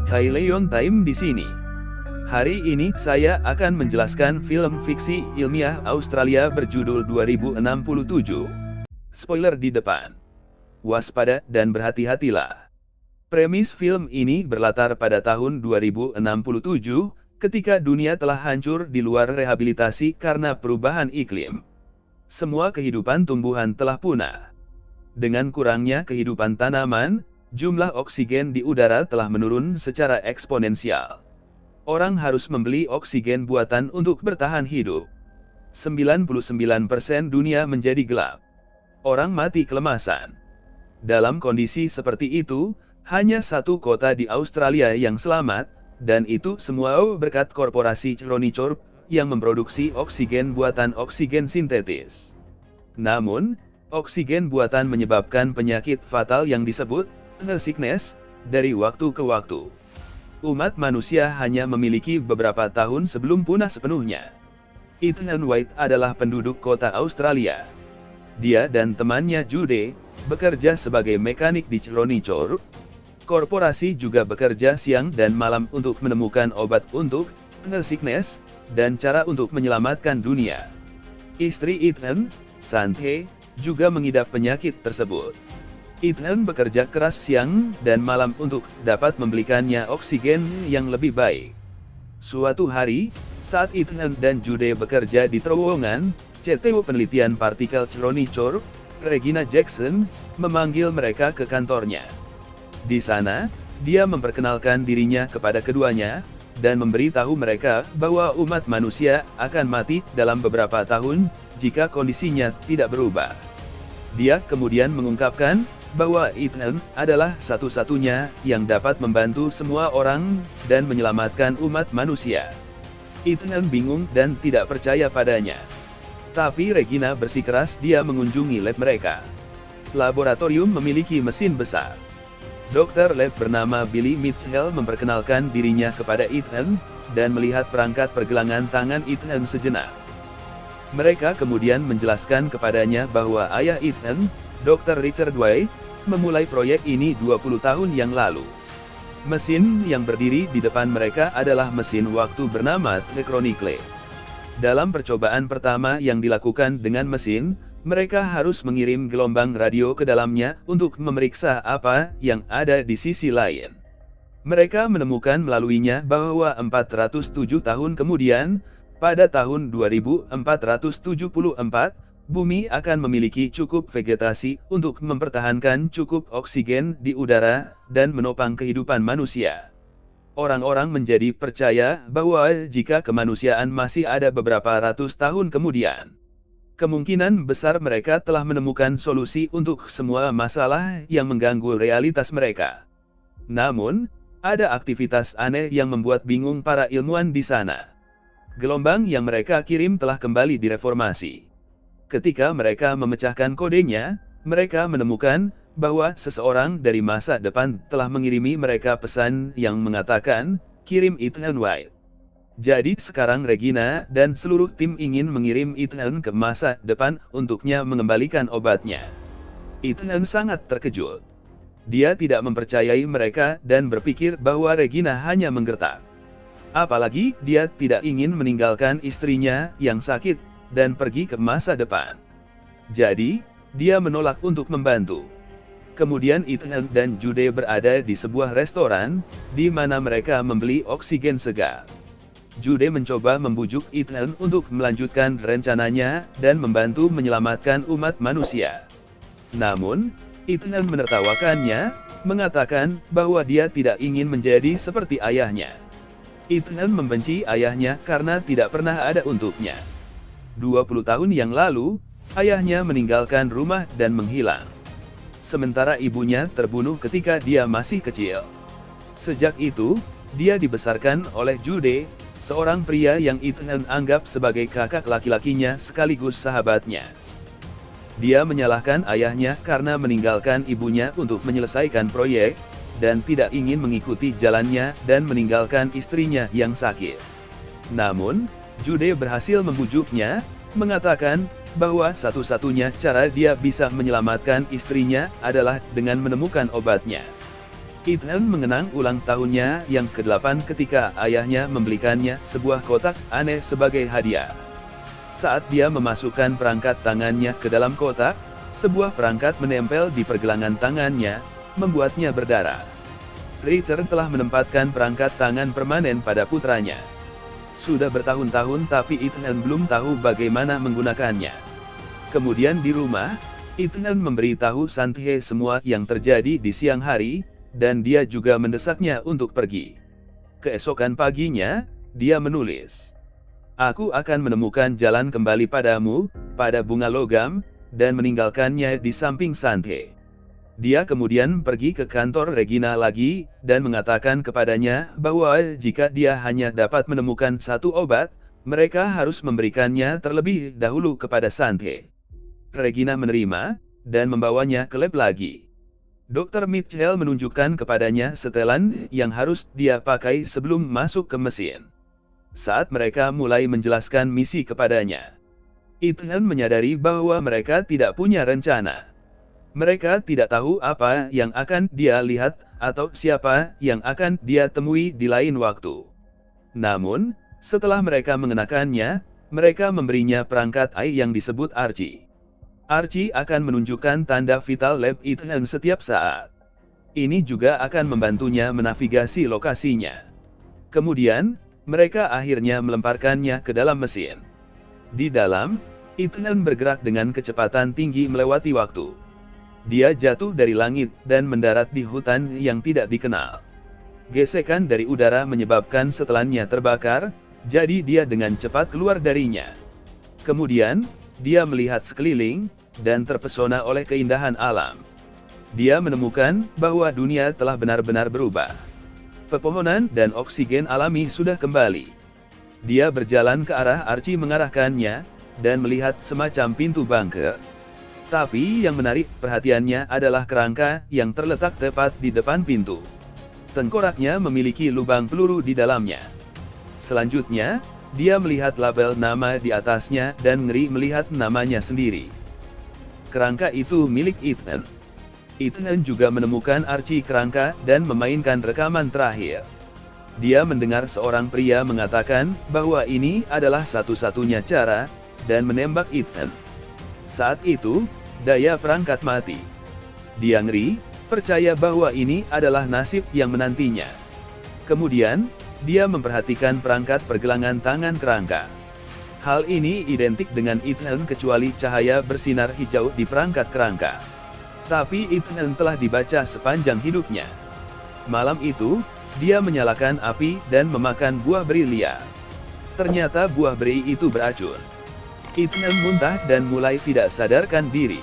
Hai Leon Time di sini. Hari ini saya akan menjelaskan film fiksi ilmiah Australia berjudul 2067. Spoiler di depan. Waspada dan berhati-hatilah. Premis film ini berlatar pada tahun 2067, ketika dunia telah hancur di luar rehabilitasi karena perubahan iklim. Semua kehidupan tumbuhan telah punah. Dengan kurangnya kehidupan tanaman, jumlah oksigen di udara telah menurun secara eksponensial. Orang harus membeli oksigen buatan untuk bertahan hidup. 99% dunia menjadi gelap. Orang mati kelemasan. Dalam kondisi seperti itu, hanya satu kota di Australia yang selamat, dan itu semua berkat korporasi Chronicorp yang memproduksi oksigen buatan oksigen sintetis. Namun, oksigen buatan menyebabkan penyakit fatal yang disebut sickness dari waktu ke waktu. Umat manusia hanya memiliki beberapa tahun sebelum punah sepenuhnya. Ethan White adalah penduduk kota Australia. Dia dan temannya Jude bekerja sebagai mekanik di Chronicorp. Korporasi juga bekerja siang dan malam untuk menemukan obat untuk sickness dan cara untuk menyelamatkan dunia. Istri Ethan, Santhe, juga mengidap penyakit tersebut. Ethan bekerja keras siang dan malam untuk dapat membelikannya oksigen yang lebih baik. Suatu hari, saat Ethan dan Jude bekerja di terowongan CTU Penelitian Partikel Chronicorp, Regina Jackson memanggil mereka ke kantornya. Di sana, dia memperkenalkan dirinya kepada keduanya, dan memberitahu mereka bahwa umat manusia akan mati dalam beberapa tahun jika kondisinya tidak berubah. Dia kemudian mengungkapkan bahwa Ethan adalah satu-satunya yang dapat membantu semua orang dan menyelamatkan umat manusia. Ethan bingung dan tidak percaya padanya. Tapi Regina bersikeras dia mengunjungi lab mereka. Laboratorium memiliki mesin besar. Dokter lab bernama Billy Mitchell memperkenalkan dirinya kepada Ethan, dan melihat perangkat pergelangan tangan Ethan sejenak. Mereka kemudian menjelaskan kepadanya bahwa ayah Ethan, Dr. Richard White, memulai proyek ini 20 tahun yang lalu. Mesin yang berdiri di depan mereka adalah mesin waktu bernama Chronicle. Dalam percobaan pertama yang dilakukan dengan mesin, mereka harus mengirim gelombang radio ke dalamnya untuk memeriksa apa yang ada di sisi lain. Mereka menemukan melaluinya bahwa 407 tahun kemudian, pada tahun 2474, bumi akan memiliki cukup vegetasi untuk mempertahankan cukup oksigen di udara dan menopang kehidupan manusia. Orang-orang menjadi percaya bahwa jika kemanusiaan masih ada beberapa ratus tahun kemudian, kemungkinan besar mereka telah menemukan solusi untuk semua masalah yang mengganggu realitas mereka. Namun, ada aktivitas aneh yang membuat bingung para ilmuwan di sana. Gelombang yang mereka kirim telah kembali direformasi. Ketika mereka memecahkan kodenya, mereka menemukan bahwa seseorang dari masa depan telah mengirimi mereka pesan yang mengatakan, "Kirim Ethan White." Jadi sekarang Regina dan seluruh tim ingin mengirim Ethan ke masa depan untuknya mengembalikan obatnya. Ethan sangat terkejut. Dia tidak mempercayai mereka dan berpikir bahwa Regina hanya menggertak. Apalagi dia tidak ingin meninggalkan istrinya yang sakit dan pergi ke masa depan. Jadi, dia menolak untuk membantu. Kemudian Ethan dan Jude berada di sebuah restoran, di mana mereka membeli oksigen segar. Jude mencoba membujuk Ethan untuk melanjutkan rencananya dan membantu menyelamatkan umat manusia. Namun, Ethan menertawakannya, mengatakan bahwa dia tidak ingin menjadi seperti ayahnya. Ethan membenci ayahnya karena tidak pernah ada untuknya. 20 tahun yang lalu, ayahnya meninggalkan rumah dan menghilang. Sementara ibunya terbunuh ketika dia masih kecil. Sejak itu, dia dibesarkan oleh Jude, seorang pria yang Ethan anggap sebagai kakak laki-lakinya sekaligus sahabatnya. Dia menyalahkan ayahnya karena meninggalkan ibunya untuk menyelesaikan proyek, dan tidak ingin mengikuti jalannya dan meninggalkan istrinya yang sakit. Namun, Jude berhasil membujuknya, mengatakan bahwa satu-satunya cara dia bisa menyelamatkan istrinya adalah dengan menemukan obatnya. Ethan mengenang ulang tahunnya yang ke-8 ketika ayahnya membelikannya sebuah kotak aneh sebagai hadiah. Saat dia memasukkan perangkat tangannya ke dalam kotak, sebuah perangkat menempel di pergelangan tangannya, membuatnya berdarah. Richard telah menempatkan perangkat tangan permanen pada putranya. Sudah bertahun-tahun tapi Ethan belum tahu bagaimana menggunakannya. Kemudian di rumah, Ethan memberitahu Santiago semua yang terjadi di siang hari, dan dia juga mendesaknya untuk pergi. Keesokan paginya, dia menulis, "Aku akan menemukan jalan kembali padamu, pada bunga logam, dan meninggalkannya di samping Santiago." Dia kemudian pergi ke kantor Regina lagi, dan mengatakan kepadanya bahwa jika dia hanya dapat menemukan satu obat, mereka harus memberikannya terlebih dahulu kepada Santiago. Regina menerima, dan membawanya ke lab lagi. Dr. Mitchell menunjukkan kepadanya setelan yang harus dia pakai sebelum masuk ke mesin. Saat mereka mulai menjelaskan misi kepadanya, Ethan menyadari bahwa mereka tidak punya rencana. Mereka tidak tahu apa yang akan dia lihat, atau siapa yang akan dia temui di lain waktu. Namun, setelah mereka mengenakannya, mereka memberinya perangkat AI yang disebut Archie. Archie akan menunjukkan tanda vital lab Ethan setiap saat. Ini juga akan membantunya menavigasi lokasinya. Kemudian, mereka akhirnya melemparkannya ke dalam mesin. Di dalam, Ethan bergerak dengan kecepatan tinggi melewati waktu. Dia jatuh dari langit dan mendarat di hutan yang tidak dikenal. Gesekan dari udara menyebabkan setelannya terbakar, jadi dia dengan cepat keluar darinya. Kemudian, dia melihat sekeliling, dan terpesona oleh keindahan alam. Dia menemukan bahwa dunia telah benar-benar berubah. Pepohonan dan oksigen alami sudah kembali. Dia berjalan ke arah Archie mengarahkannya, dan melihat semacam pintu bunker. Tapi yang menarik perhatiannya adalah kerangka yang terletak tepat di depan pintu. Tengkoraknya memiliki lubang peluru di dalamnya. Selanjutnya, dia melihat label nama di atasnya dan ngeri melihat namanya sendiri. Kerangka itu milik Ethan. Ethan juga menemukan Archie kerangka dan memainkan rekaman terakhir. Dia mendengar seorang pria mengatakan bahwa ini adalah satu-satunya cara, dan menembak Ethan. Saat itu, daya perangkat mati. Dia ngeri, percaya bahwa ini adalah nasib yang menantinya. Kemudian, dia memperhatikan perangkat pergelangan tangan kerangka. Hal ini identik dengan Ethan kecuali cahaya bersinar hijau di perangkat kerangka. Tapi Ethan telah dibaca sepanjang hidupnya. Malam itu, dia menyalakan api dan memakan buah beri liar. Ternyata buah beri itu beracun. Ethan muntah dan mulai tidak sadarkan diri.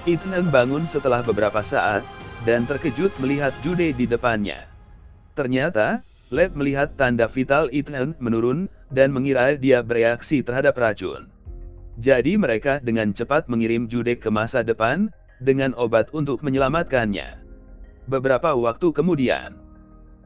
Ethan bangun setelah beberapa saat, dan terkejut melihat Jude di depannya. Ternyata, lab melihat tanda vital Ethan menurun, dan mengira dia bereaksi terhadap racun. Jadi mereka dengan cepat mengirim Jude ke masa depan, dengan obat untuk menyelamatkannya. Beberapa waktu kemudian,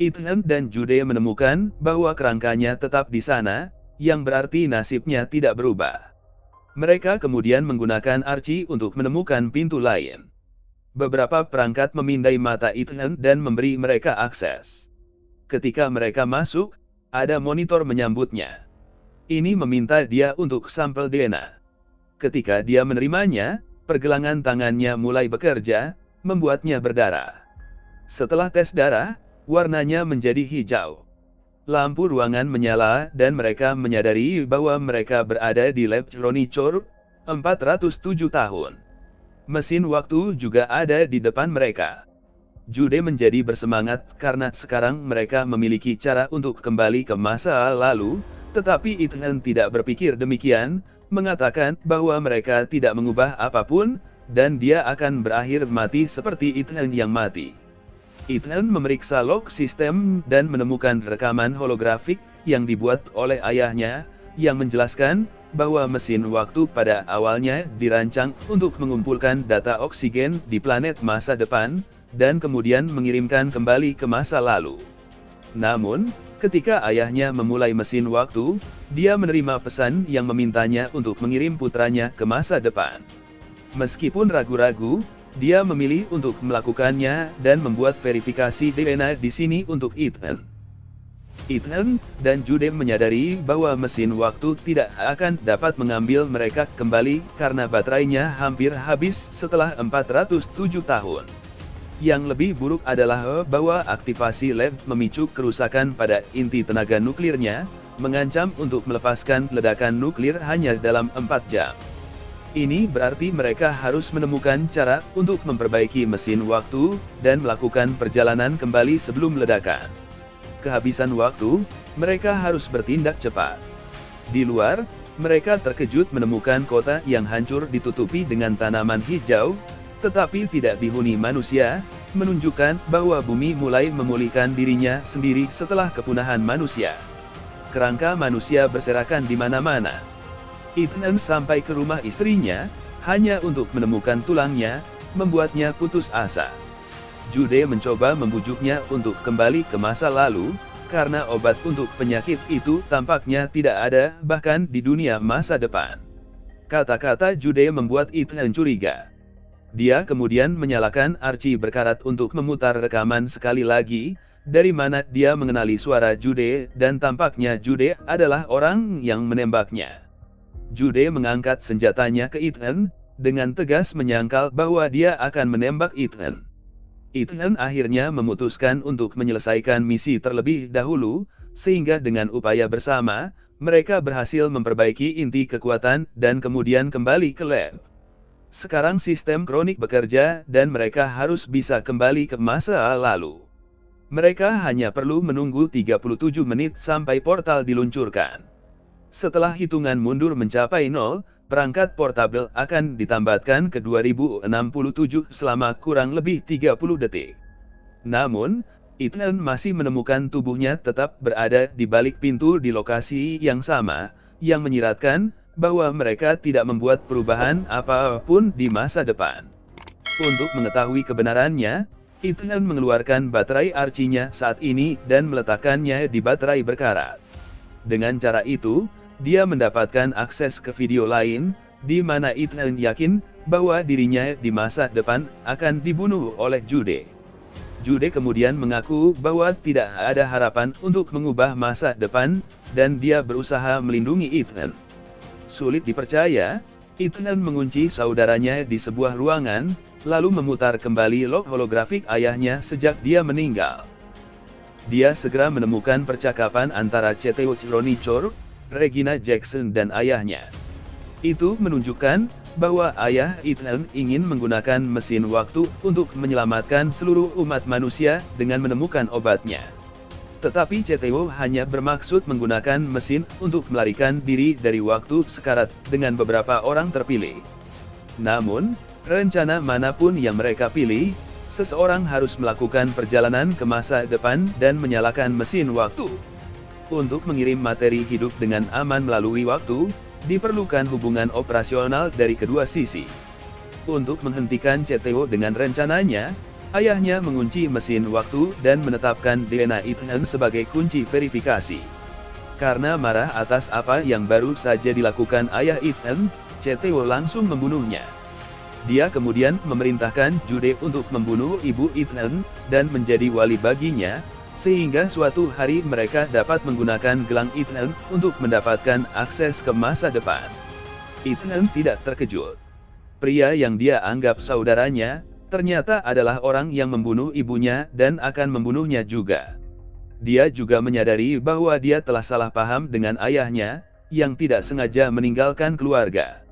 Ethan dan Jude menemukan bahwa kerangkanya tetap di sana, yang berarti nasibnya tidak berubah. Mereka kemudian menggunakan Archie untuk menemukan pintu lain. Beberapa perangkat memindai mata Ethan dan memberi mereka akses. Ketika mereka masuk, ada monitor menyambutnya. Ini meminta dia untuk sampel DNA. Ketika dia menerimanya, pergelangan tangannya mulai bekerja, membuatnya berdarah. Setelah tes darah, warnanya menjadi hijau. Lampu ruangan menyala dan mereka menyadari bahwa mereka berada di lab Ronnie Chor, 407 tahun. Mesin waktu juga ada di depan mereka. Jude menjadi bersemangat karena sekarang mereka memiliki cara untuk kembali ke masa lalu, tetapi Ethan tidak berpikir demikian, mengatakan bahwa mereka tidak mengubah apapun, dan dia akan berakhir mati seperti Ethan yang mati. Ethan memeriksa log sistem dan menemukan rekaman holografik yang dibuat oleh ayahnya, yang menjelaskan bahwa mesin waktu pada awalnya dirancang untuk mengumpulkan data oksigen di planet masa depan, dan kemudian mengirimkan kembali ke masa lalu. Namun, ketika ayahnya memulai mesin waktu, dia menerima pesan yang memintanya untuk mengirim putranya ke masa depan. Meskipun ragu-ragu, Dia memilih untuk melakukannya dan membuat verifikasi DNA di sini untuk Ethan. Ethan dan Jude menyadari bahwa mesin waktu tidak akan dapat mengambil mereka kembali karena baterainya hampir habis setelah 407 tahun. Yang lebih buruk adalah bahwa aktivasi lab memicu kerusakan pada inti tenaga nuklirnya, mengancam untuk melepaskan ledakan nuklir hanya dalam 4 jam. Ini berarti mereka harus menemukan cara untuk memperbaiki mesin waktu dan melakukan perjalanan kembali sebelum ledakan. Kehabisan waktu, mereka harus bertindak cepat. Di luar, mereka terkejut menemukan kota yang hancur ditutupi dengan tanaman hijau, tetapi tidak dihuni manusia, menunjukkan bahwa bumi mulai memulihkan dirinya sendiri setelah kepunahan manusia. Kerangka manusia berserakan di mana-mana. Ethan sampai ke rumah istrinya, hanya untuk menemukan tulangnya, membuatnya putus asa. Jude mencoba membujuknya untuk kembali ke masa lalu, karena obat untuk penyakit itu tampaknya tidak ada bahkan di dunia masa depan. Kata-kata Jude membuat Ethan curiga. Dia kemudian menyalakan arci berkarat untuk memutar rekaman sekali lagi, dari mana dia mengenali suara Jude dan tampaknya Jude adalah orang yang menembaknya. Jude mengangkat senjatanya ke Ethan, dengan tegas menyangkal bahwa dia akan menembak Ethan. Ethan akhirnya memutuskan untuk menyelesaikan misi terlebih dahulu, sehingga dengan upaya bersama, mereka berhasil memperbaiki inti kekuatan dan kemudian kembali ke lab. Sekarang sistem kronik bekerja dan mereka harus bisa kembali ke masa lalu. Mereka hanya perlu menunggu 37 menit sampai portal diluncurkan. Setelah hitungan mundur mencapai 0, perangkat portabel akan ditambatkan ke 2067 selama kurang lebih 30 detik. Namun, Ethan masih menemukan tubuhnya tetap berada di balik pintu di lokasi yang sama, yang menyiratkan bahwa mereka tidak membuat perubahan apapun di masa depan. Untuk mengetahui kebenarannya, Ethan mengeluarkan baterai arcinya saat ini dan meletakkannya di baterai berkarat. Dengan cara itu, dia mendapatkan akses ke video lain, di mana Ethan yakin bahwa dirinya di masa depan akan dibunuh oleh Jude. Jude kemudian mengaku bahwa tidak ada harapan untuk mengubah masa depan, dan dia berusaha melindungi Ethan. Sulit dipercaya, Ethan mengunci saudaranya di sebuah ruangan, lalu memutar kembali log holografik ayahnya sejak dia meninggal. Dia segera menemukan percakapan antara CTO Chronicle, Regina Jackson dan ayahnya. Itu menunjukkan bahwa ayah Ethan ingin menggunakan mesin waktu untuk menyelamatkan seluruh umat manusia dengan menemukan obatnya. Tetapi CTO hanya bermaksud menggunakan mesin untuk melarikan diri dari waktu sekarat dengan beberapa orang terpilih. Namun, rencana manapun yang mereka pilih, seseorang harus melakukan perjalanan ke masa depan dan menyalakan mesin waktu. Untuk mengirim materi hidup dengan aman melalui waktu, diperlukan hubungan operasional dari kedua sisi. Untuk menghentikan CTO dengan rencananya, ayahnya mengunci mesin waktu dan menetapkan DNA Ethan sebagai kunci verifikasi. Karena marah atas apa yang baru saja dilakukan ayah Ethan, CTO langsung membunuhnya. Dia kemudian memerintahkan Jude untuk membunuh ibu Ethan, dan menjadi wali baginya, sehingga suatu hari mereka dapat menggunakan gelang Ethan untuk mendapatkan akses ke masa depan. Ethan tidak terkejut. Pria yang dia anggap saudaranya, ternyata adalah orang yang membunuh ibunya dan akan membunuhnya juga. Dia juga menyadari bahwa dia telah salah paham dengan ayahnya, yang tidak sengaja meninggalkan keluarga.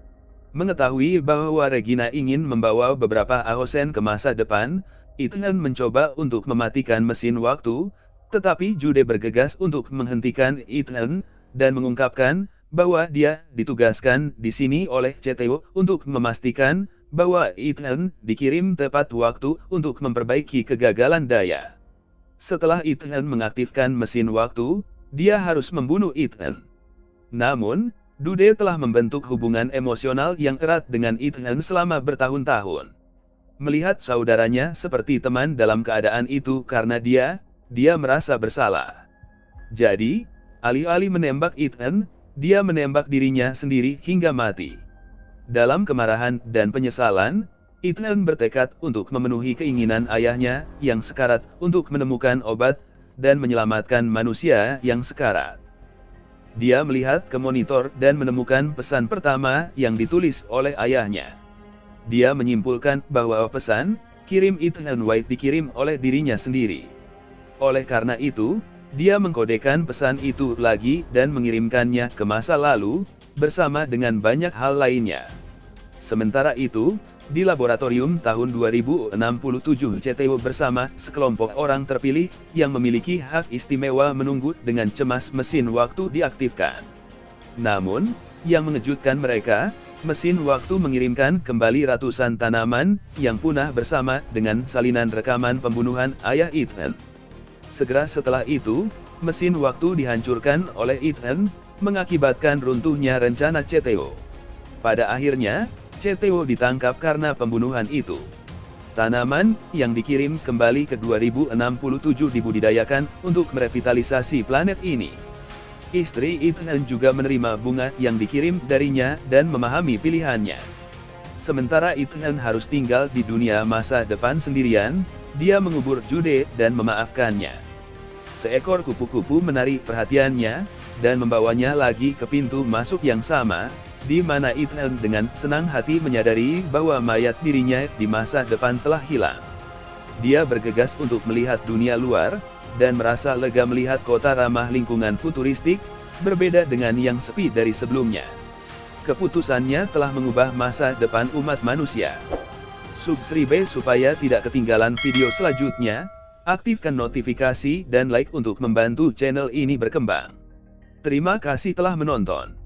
Mengetahui bahwa Regina ingin membawa beberapa Ahosen ke masa depan, Ethan mencoba untuk mematikan mesin waktu, tetapi Jude bergegas untuk menghentikan Ethan, dan mengungkapkan bahwa dia ditugaskan di sini oleh CTO untuk memastikan bahwa Ethan dikirim tepat waktu untuk memperbaiki kegagalan daya. Setelah Ethan mengaktifkan mesin waktu, dia harus membunuh Ethan. Namun, Jude telah membentuk hubungan emosional yang erat dengan Ethan selama bertahun-tahun. Melihat saudaranya seperti teman dalam keadaan itu karena dia merasa bersalah. Jadi, alih-alih menembak Ethan, dia menembak dirinya sendiri hingga mati. Dalam kemarahan dan penyesalan, Ethan bertekad untuk memenuhi keinginan ayahnya yang sekarat untuk menemukan obat dan menyelamatkan manusia yang sekarat. Dia melihat ke monitor dan menemukan pesan pertama yang ditulis oleh ayahnya. Dia menyimpulkan bahwa pesan kirim Ethan White dikirim oleh dirinya sendiri. Oleh karena itu, dia mengkodekan pesan itu lagi dan mengirimkannya ke masa lalu, bersama dengan banyak hal lainnya. Sementara itu, di laboratorium tahun 2067 CTO bersama sekelompok orang terpilih yang memiliki hak istimewa menunggu dengan cemas mesin waktu diaktifkan. Namun, yang mengejutkan mereka, mesin waktu mengirimkan kembali ratusan tanaman yang punah bersama dengan salinan rekaman pembunuhan ayah Ethan. Segera setelah itu, mesin waktu dihancurkan oleh Ethan, mengakibatkan runtuhnya rencana CTO. Pada akhirnya, CTO ditangkap karena pembunuhan itu. Tanaman yang dikirim kembali ke 2067 dibudidayakan untuk merevitalisasi planet ini. Istri Ethan juga menerima bunga yang dikirim darinya dan memahami pilihannya. Sementara Ethan harus tinggal di dunia masa depan sendirian, dia mengubur Jude dan memaafkannya. Seekor kupu-kupu menarik perhatiannya, dan membawanya lagi ke pintu masuk yang sama, di mana Ethan dengan senang hati menyadari bahwa mayat dirinya di masa depan telah hilang. Dia bergegas untuk melihat dunia luar, dan merasa lega melihat kota ramah lingkungan futuristik, berbeda dengan yang sepi dari sebelumnya. Keputusannya telah mengubah masa depan umat manusia. Subscribe supaya tidak ketinggalan video selanjutnya, aktifkan notifikasi dan like untuk membantu channel ini berkembang. Terima kasih telah menonton.